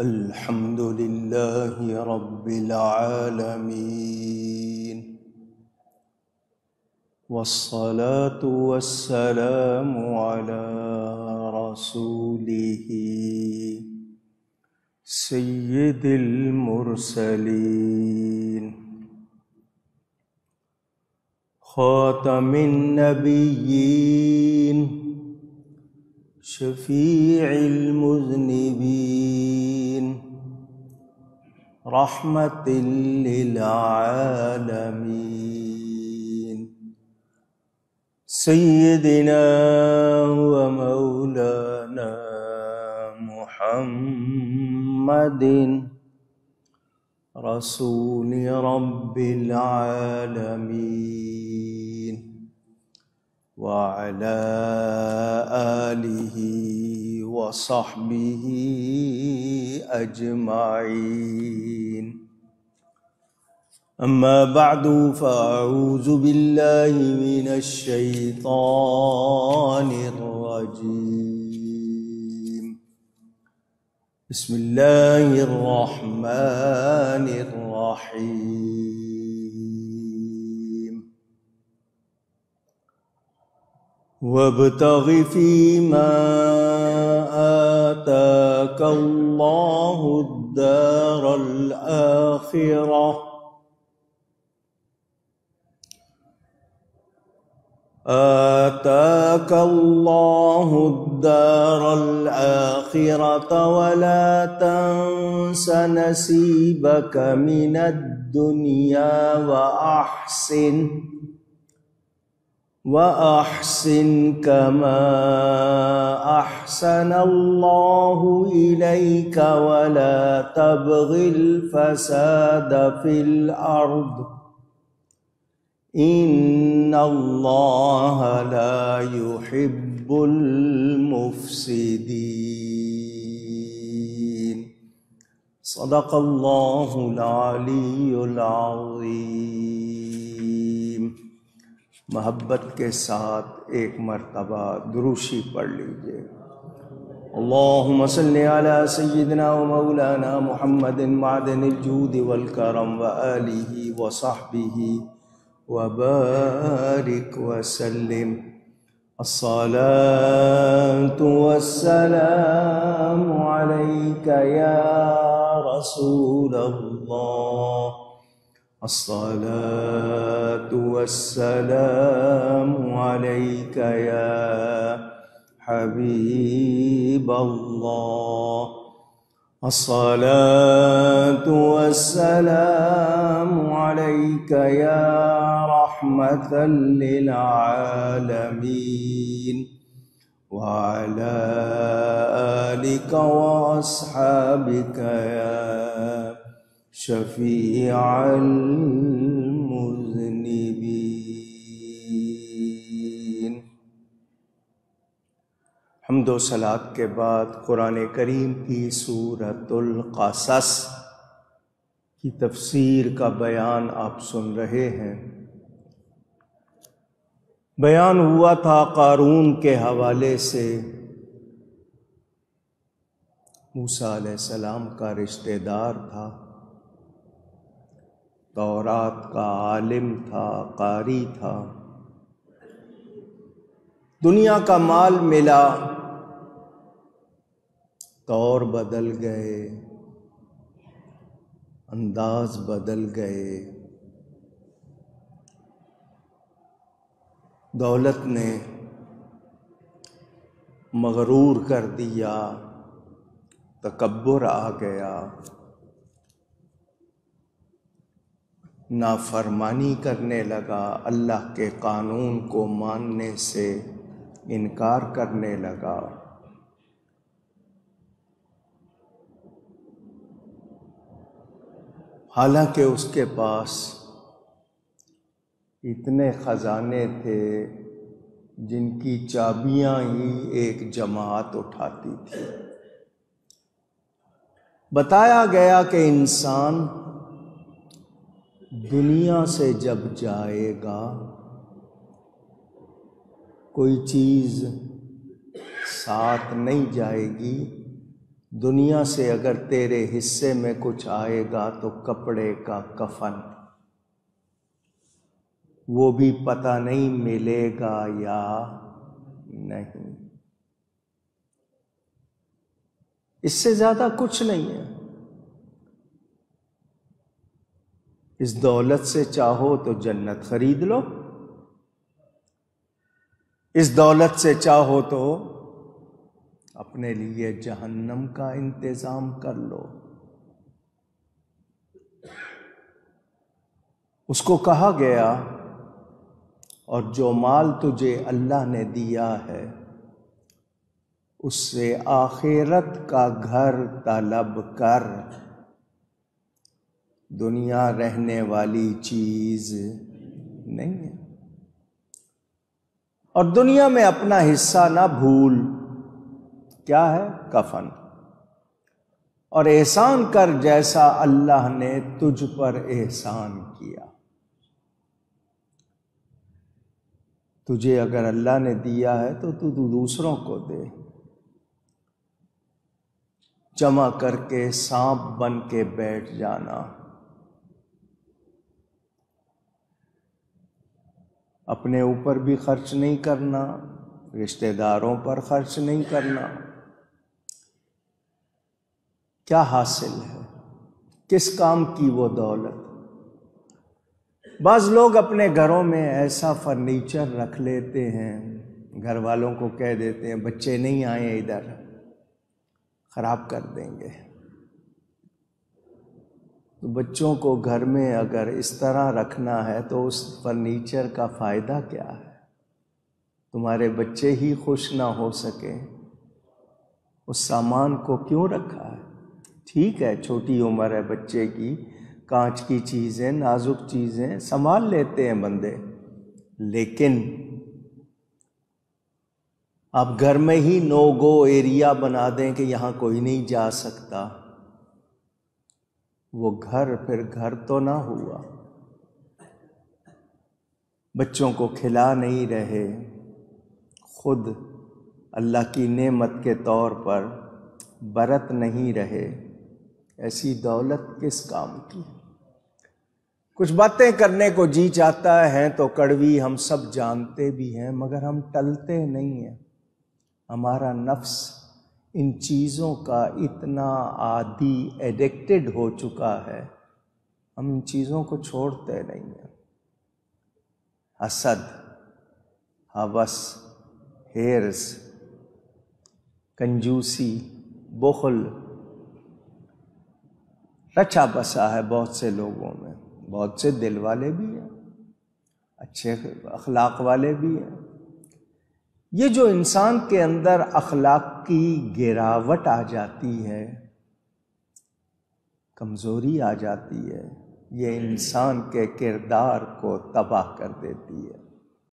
الحمد لله رب العالمين والصلاة والسلام على رسوله سيد المرسلين خاتم النبيين شفيع المذنبين رحمة للعالمين سيدنا ومولانا محمد رسول رب العالمين وعلى آله وصحبه أجمعين أما بعد فأعوذ بالله من الشيطان الرجيم بسم الله الرحمن الرحيم وابتغ فيما آتاك الله الدار الآخرة آتاك الله الدار الآخرة ولا تنس نصيبك من الدنيا وأحسن كما أحسن الله إليك ولا تبغ الفساد في الأرض إن الله لا يحب المفسدين صدق الله العلي العظيم۔ محبت کے ساتھ ایک مرتبہ دروشی پڑھ لیجئے۔ اللہم صلی علی سیدنا و مولانا محمد معدن الجود والکرم وآلہ وصحبہ وبارک وسلم۔ الصلاة والسلام علیک یا رسول اللہ، الصلاة والسلام عليك يا حبيب الله، الصلاة والسلام عليك يا رحمة للعالمين وعلى آلك وأصحابك يا شفیع المذنبین۔ حمد و صلات کے بعد قرآن کریم کی سورۃ القصص کی تفسیر کا بیان آپ سن رہے ہیں۔ بیان ہوا تھا قارون کے حوالے سے، موسیٰ علیہ السلام کا رشتہ دار تھا، تورات کا عالم تھا، قاری تھا، دنیا کا مال ملا، طور بدل گئے، انداز بدل گئے، دولت نے مغرور کر دیا، تکبر آ گیا، نافرمانی کرنے لگا، اللہ کے قانون کو ماننے سے انکار کرنے لگا۔ حالانکہ اس کے پاس اتنے خزانے تھے جن کی چابیاں ہی ایک جماعت اٹھاتی تھی۔ بتایا گیا کہ انسان دنیا سے جب جائے گا کوئی چیز ساتھ نہیں جائے گی دنیا سے اگر تیرے حصے میں کچھ آئے گا تو کپڑے کا کفن، وہ بھی پتہ نہیں ملے گا یا نہیں۔ اس سے زیادہ کچھ نہیں ہے۔ اس دولت سے چاہو تو جنت خرید لو، اس دولت سے چاہو تو اپنے لیے جہنم کا انتظام کر لو۔ اس کو کہا گیا اور جو مال تجھے اللہ نے دیا ہے اس سے آخرت کا گھر طلب کر، دنیا رہنے والی چیز نہیں ہے۔ اور دنیا میں اپنا حصہ نہ بھول، کیا ہے؟ کفن۔ اور احسان کر جیسا اللہ نے تجھ پر احسان کیا۔ تجھے اگر اللہ نے دیا ہے تو دوسروں کو دے، جمع کر کے سانپ بن کے بیٹھ جانا۔ اپنے اوپر بھی خرچ نہیں کرنا، رشتہ داروں پر خرچ نہیں کرنا۔ کیا حاصل ہے؟ کس کام کی وہ دولت؟ بعض لوگ اپنے گھروں میں ایسا فرنیچر رکھ لیتے ہیں، گھر والوں کو کہہ دیتے ہیں بچے نہیں آئیں ادھر، خراب کر دیں گے۔ تو بچوں کو گھر میں اگر اس طرح رکھنا ہے تو اس فرنیچر کا فائدہ کیا ہے؟ تمہارے بچے ہی خوش نہ ہو سکے، اس سامان کو کیوں رکھا ہے؟ ٹھیک ہے چھوٹی عمر ہے بچے کی، کانچ کی چیزیں، نازک چیزیں سنبھال لیتے ہیں بندے، لیکن آپ گھر میں ہی نو گو ایریا بنا دیں کہ یہاں کوئی نہیں جا سکتا، وہ گھر پھر گھر تو نہ ہوا۔ بچوں کو کھلا نہیں رہے، خود اللہ کی نعمت کے طور پر برت نہیں رہے، ایسی دولت کس کام کی؟ کچھ باتیں کرنے کو جی چاہتا ہے تو کڑوی ہم سب جانتے بھی ہیں، مگر ہم ٹلتے نہیں ہیں۔ ہمارا نفس ان چیزوں کا اتنا عادی ایڈکٹڈ ہو چکا ہے، ہم ان چیزوں کو چھوڑتے نہیں ہیں۔ حسد، ہوس، ہرس، کنجوسی، بخل رچا بسا ہے بہت سے لوگوں میں، بہت سے دل والے بھی ہیں، اچھے اخلاق والے بھی ہیں۔ یہ جو انسان کے اندر اخلاق کی گراوٹ آ جاتی ہے، کمزوری آ جاتی ہے، یہ انسان کے کردار کو تباہ کر دیتی ہے۔